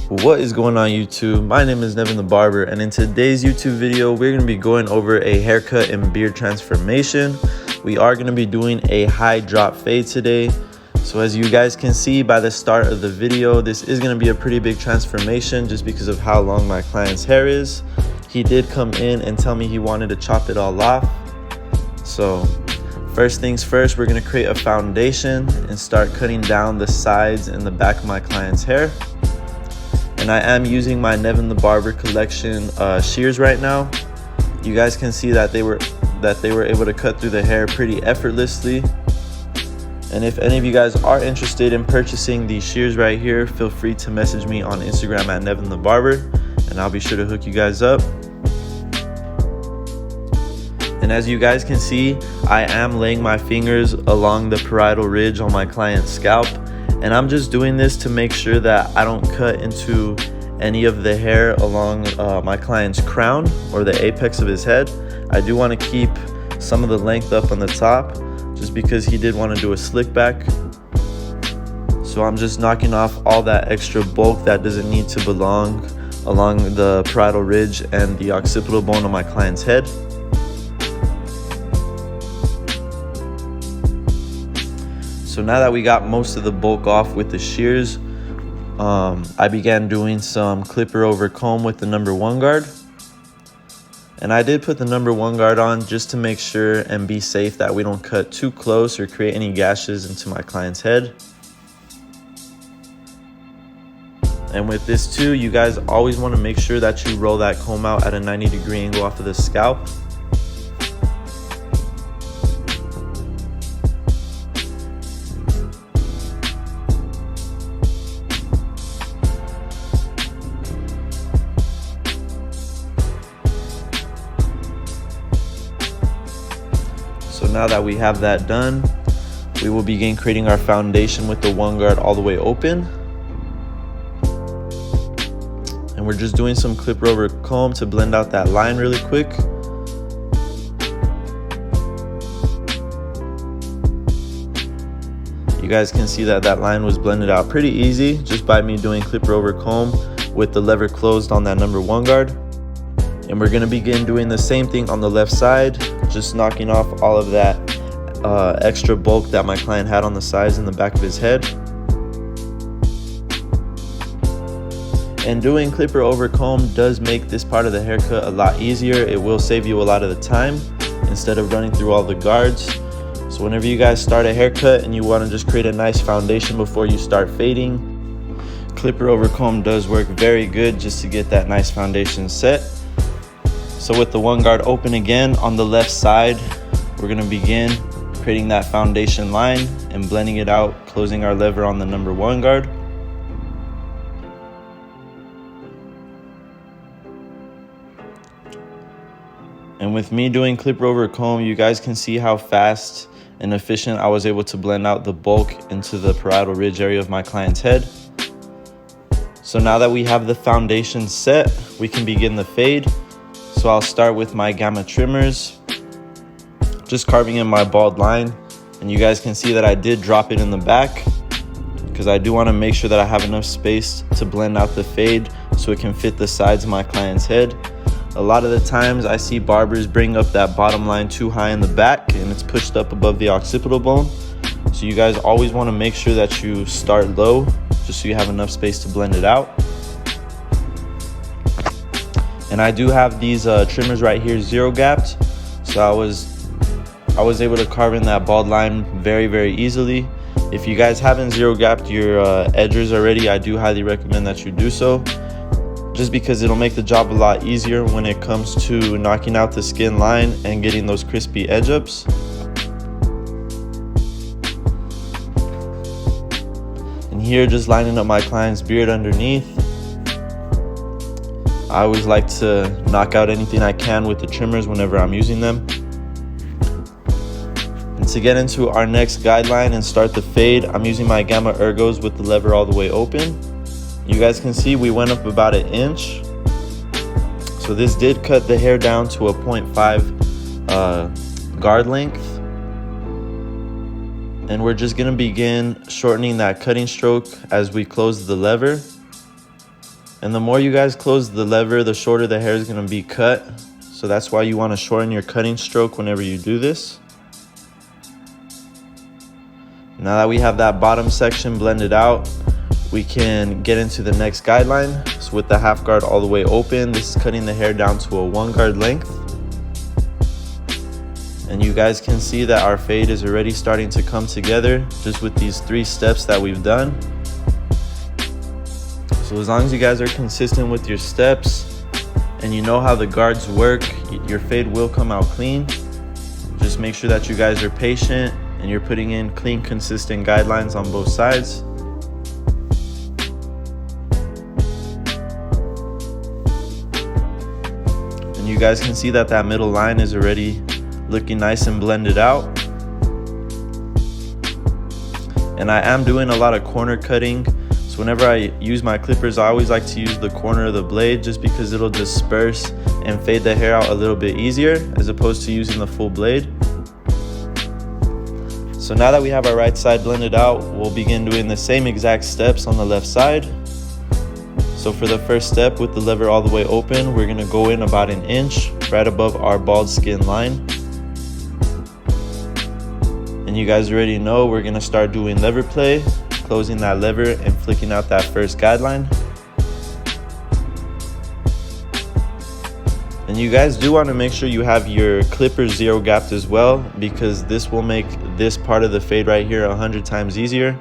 What is going on YouTube? My name is NevinTheBarber, and in today's YouTube video we're going to be going over a haircut and beard transformation. We are going to be doing a high drop fade today. So as you guys can see by the start of the video, this is going to be a pretty big transformation just because of how long my client's hair is. He did come in and tell me he wanted to chop it all off. So first things first, we're going to create a foundation and start cutting down the sides and the back of my client's hair. And I am using my NevinTheBarber collection shears right now. You guys can see that they were able to cut through the hair pretty effortlessly. And if any of you guys are interested in purchasing these shears right here, feel free to message me on Instagram at NevinTheBarber, and I'll be sure to hook you guys up. And as you guys can see, I am laying my fingers along the parietal ridge on my client's scalp. And I'm just doing this to make sure that I don't cut into any of the hair along my client's crown or the apex of his head. I do want to keep some of the length up on the top just because he did want to do a slick back. So I'm just knocking off all that extra bulk that doesn't need to belong along the parietal ridge and the occipital bone on my client's head. So now that we got most of the bulk off with the shears, I began doing some clipper over comb with the #1 guard. And I did put the #1 guard on just to make sure and be safe that we don't cut too close or create any gashes into my client's head. And with this too, you guys always want to make sure that you roll that comb out at a 90-degree angle off of the scalp. So now that we have that done, we will begin creating our foundation with the 1 guard all the way open. And we're just doing some clipper over comb to blend out that line really quick. You guys can see that that line was blended out pretty easy just by me doing clipper over comb with the lever closed on that #1 guard. And we're gonna begin doing the same thing on the left side, just knocking off all of that extra bulk that my client had on the sides and the back of his head. And doing clipper over comb does make this part of the haircut a lot easier. It will save you a lot of the time instead of running through all the guards. So whenever you guys start a haircut and you want to just create a nice foundation before you start fading, clipper over comb does work very good just to get that nice foundation set. So with the 1 guard open again on the left side, we're going to begin creating that foundation line and blending it out, closing our lever on the #1 guard. And with me doing clipper over comb, you guys can see how fast and efficient I was able to blend out the bulk into the parietal ridge area of my client's head. So now that we have the foundation set, we can begin the fade. So I'll start with my gamma trimmers, just carving in my bald line. And you guys can see that I did drop it in the back because I do want to make sure that I have enough space to blend out the fade so it can fit the sides of my client's head. A lot of the times I see barbers bring up that bottom line too high in the back and it's pushed up above the occipital bone. So you guys always want to make sure that you start low just so you have enough space to blend it out. And I do have these trimmers right here 0 gapped, so I was able to carve in that bald line very easily. If you guys haven't 0 gapped your edges already, I do highly recommend that you do so, just because it'll make the job a lot easier when it comes to knocking out the skin line and getting those crispy edge ups. And here, just lining up my client's beard underneath. I always like to knock out anything I can with the trimmers whenever I'm using them. And to get into our next guideline and start the fade, I'm using my gamma ergos with the lever all the way open. You guys can see we went up about 1 inch. So this did cut the hair down to a 0.5 guard length. And we're just gonna begin shortening that cutting stroke as we close the lever. And the more you guys close the lever, the shorter the hair is going to be cut. So that's why you want to shorten your cutting stroke whenever you do this. Now that we have that bottom section blended out, we can get into the next guideline. So with the half guard all the way open, this is cutting the hair down to a 1 guard length. And you guys can see that our fade is already starting to come together just with these 3 steps that we've done. So as long as you guys are consistent with your steps and you know how the guards work, your fade will come out clean. Just make sure that you guys are patient and you're putting in clean, consistent guidelines on both sides. And you guys can see that that middle line is already looking nice and blended out. And I am doing a lot of corner cutting. So whenever I use my clippers, I always like to use the corner of the blade just because it'll disperse and fade the hair out a little bit easier as opposed to using the full blade. So now that we have our right side blended out, we'll begin doing the same exact steps on the left side. So for the first step, with the lever all the way open, we're gonna go in about 1 inch right above our bald skin line. And you guys already know we're gonna start doing lever play, closing that lever and flicking out that first guideline. And you guys do want to make sure you have your clippers zero gapped as well, because this will make this part of the fade right here 100 times easier.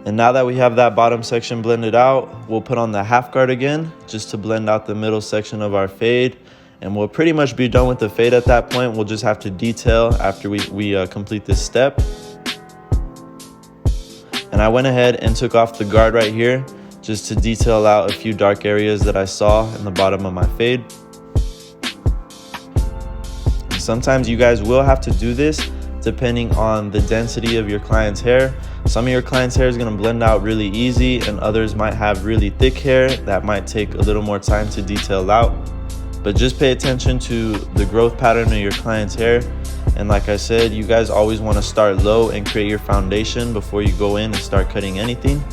And now that we have that bottom section blended out, we'll put on the half guard again just to blend out the middle section of our fade. And we'll pretty much be done with the fade at that point. We'll just have to detail after we complete this step. And I went ahead and took off the guard right here just to detail out a few dark areas that I saw in the bottom of my fade. And sometimes you guys will have to do this depending on the density of your client's hair. Some of your client's hair is going to blend out really easy, and others might have really thick hair that might take a little more time to detail out. But just pay attention to the growth pattern of your client's hair. And like I said, you guys always want to start low and create your foundation before you go in and start cutting anything.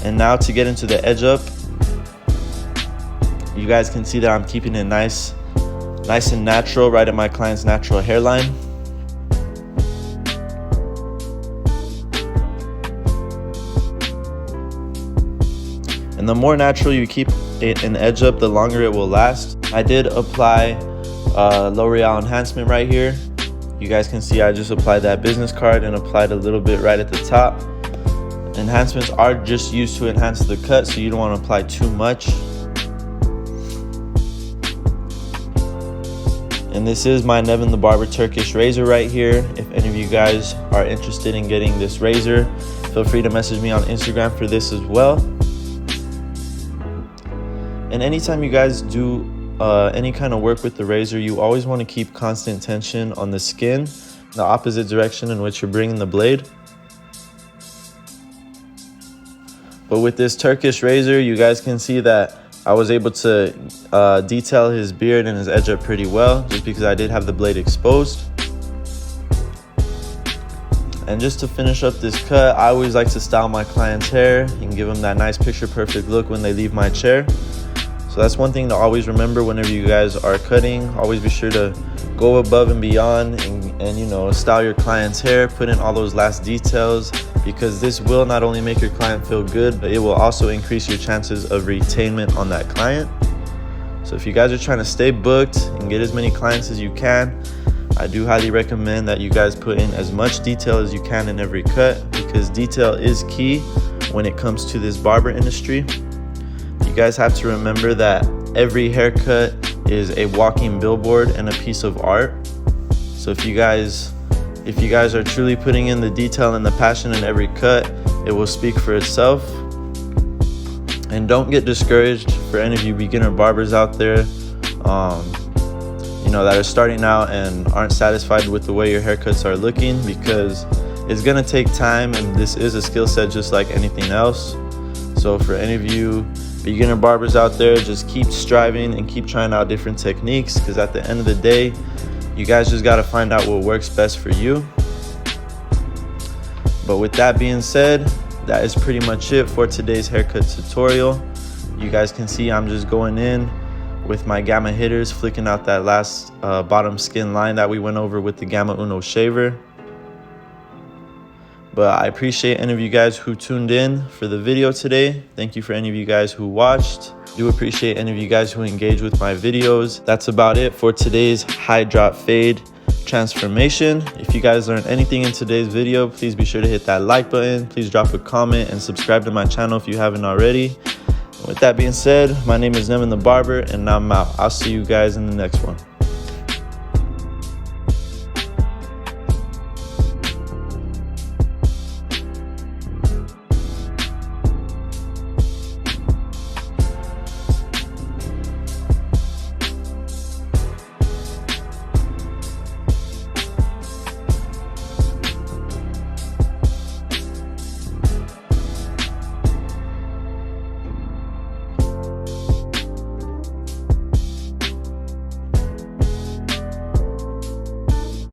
And now to get into the edge up, you guys can see that I'm keeping it nice and natural right at my client's natural hairline. And the more natural you keep an edge up, the longer it will last. I did apply L'Oreal Enhancement right here. You guys can see I just applied that business card and applied a little bit right at the top. Enhancements are just used to enhance the cut, so you don't want to apply too much. And this is my NevinTheBarber Turkish razor right here. If any of you guys are interested in getting this razor, feel free to message me on Instagram for this as well. And anytime you guys do any kind of work with the razor, you always want to keep constant tension on the skin, the opposite direction in which you're bringing the blade. But with this Turkish razor, you guys can see that I was able to detail his beard and his edge up pretty well, just because I did have the blade exposed. And just to finish up this cut, I always like to style my client's hair and give them that nice picture perfect look when they leave my chair. So that's one thing to always remember whenever you guys are cutting. Always be sure to go above and beyond and you know, style your client's hair, put in all those last details, because this will not only make your client feel good, but it will also increase your chances of retainment on that client. So if you guys are trying to stay booked and get as many clients as you can, I do highly recommend that you guys put in as much detail as you can in every cut, because detail is key when it comes to this barber industry. You guys have to remember that every haircut is a walking billboard and a piece of art. So if you guys are truly putting in the detail and the passion in every cut, it will speak for itself. And don't get discouraged for any of you beginner barbers out there, you know, that are starting out and aren't satisfied with the way your haircuts are looking, because it's gonna take time, and this is a skill set just like anything else. So for any of you beginner barbers out there, just keep striving and keep trying out different techniques, because at the end of the day, you guys just got to find out what works best for you. But with that being said, that is pretty much it for today's haircut tutorial. You guys can see I'm just going in with my Gamma hitters, flicking out that last bottom skin line that we went over with the Gamma Uno shaver. But I appreciate any of you guys who tuned in for the video today. Thank you for any of you guys who watched. Do appreciate any of you guys who engage with my videos. That's about it for today's high drop fade transformation. If you guys learned anything in today's video, please be sure to hit that like button. Please drop a comment and subscribe to my channel if you haven't already. With that being said, my name is NevinTheBarber, and I'm out. I'll see you guys in the next one.